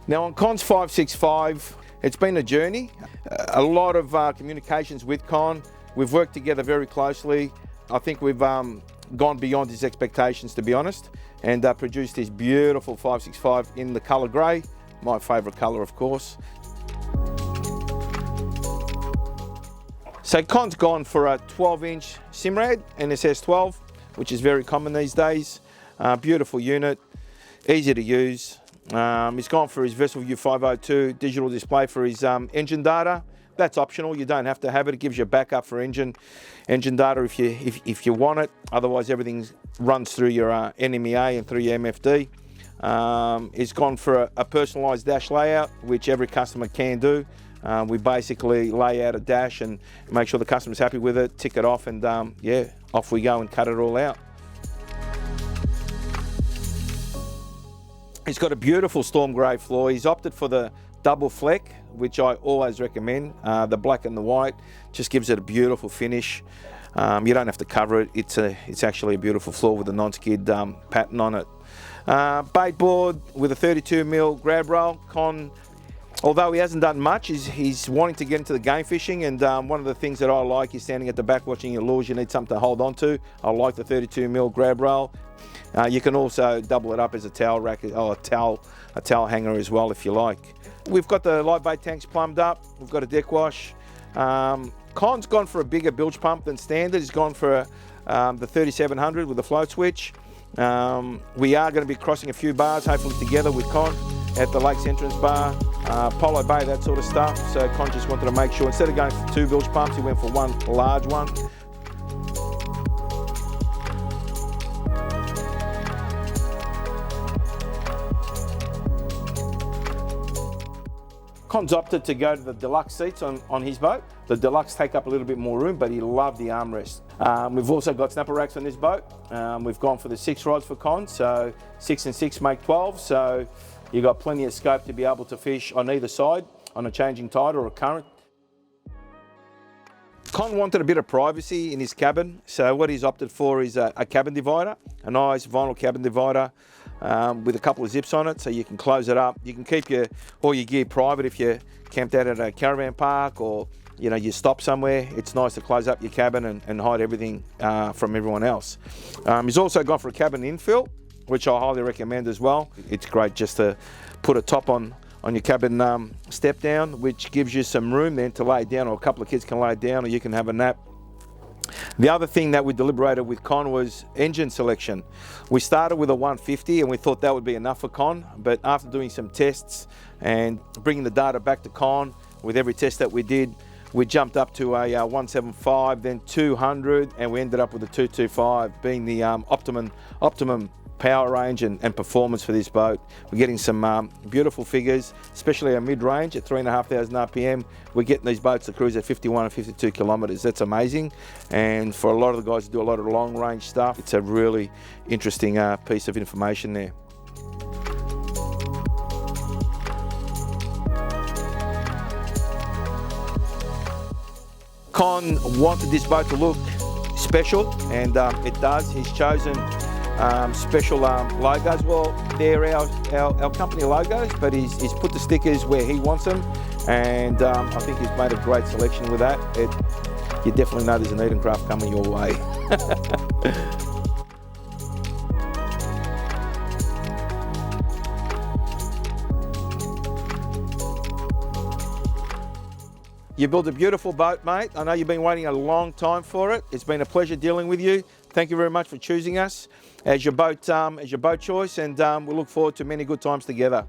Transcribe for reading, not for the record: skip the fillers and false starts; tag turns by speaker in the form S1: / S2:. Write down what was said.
S1: Now on Con's 565, it's been a journey. A lot of communications with Con. We've worked together very closely. I think we've gone beyond his expectations, to be honest, and produced this beautiful 565 in the colour grey, my favourite colour, of course. So Con's gone for a 12-inch Simrad NSS 12, which is very common these days. Beautiful unit, easy to use. He's gone for his Vessel View 502 digital display for his engine data. That's optional, you don't have to have it. It gives you a backup for engine data if you want it. Otherwise everything runs through your NMEA and through your MFD. He's gone for a personalised dash layout, which every customer can do. We basically lay out a dash and make sure the customer's happy with it, tick it off, and yeah, off we go and cut it all out. He's got a beautiful storm grey floor. He's opted for the double fleck, which I always recommend. The black and the white just gives it a beautiful finish. You don't have to cover it. It's actually a beautiful floor with a non-skid pattern on it. Bait board with a 32mm grab rail. Con, although he hasn't done much, he's wanting to get into the game fishing, and one of the things that I like is standing at the back watching your lures. You need something to hold on to. I like the 32mm grab rail. You can also double it up as a towel rack, or a towel hanger as well if you like. We've got the light bait tanks plumbed up. We've got a deck wash. Con's gone for a bigger bilge pump than standard. He's gone for the 3700 with the float switch. We are going to be crossing a few bars, hopefully together with Con at the Lakes Entrance Bar, Polo Bay, that sort of stuff. So Con just wanted to make sure, instead of going for 2 bilge pumps, he went for one large one. Con's opted to go to the deluxe seats on his boat. The deluxe take up a little bit more room, but he loved the armrest. We've also got snapper racks on this boat. We've gone for the 6 rods for Con, so 6 and 6 make 12. So you've got plenty of scope to be able to fish on either side on a changing tide or a current. Con wanted a bit of privacy in his cabin, so what he's opted for is a cabin divider, a nice vinyl cabin divider with a couple of zips on it, so you can close it up. You can keep all your gear private if you're camped out at a caravan park, or you stop somewhere. It's nice to close up your cabin and hide everything from everyone else. He's also gone for a cabin infill, which I highly recommend as well. It's great just to put a top on your cabin step down, which gives you some room then to lay down, or a couple of kids can lay down, or you can have a nap. The other thing that we deliberated with Con was engine selection. We started with a 150 and we thought that would be enough for Con, but after doing some tests and bringing the data back to Con with every test that we did, we jumped up to a 175, then 200, and we ended up with a 225 being the optimum power range and performance for this boat. We're getting some beautiful figures, especially our mid-range at 3,500 RPM. We're getting these boats to cruise at 51 and 52 kilometres. That's amazing. And for a lot of the guys who do a lot of long-range stuff, it's a really interesting piece of information there. Con wanted this boat to look special, and it does. He's chosen special logos. Well, they're our company logos, but he's put the stickers where he wants them, and I think he's made a great selection with that. You definitely know there's an Edencraft coming your way. You built a beautiful boat, mate. I know you've been waiting a long time for it. It's been a pleasure dealing with you. Thank you very much for choosing us as your boat choice, and we look forward to many good times together.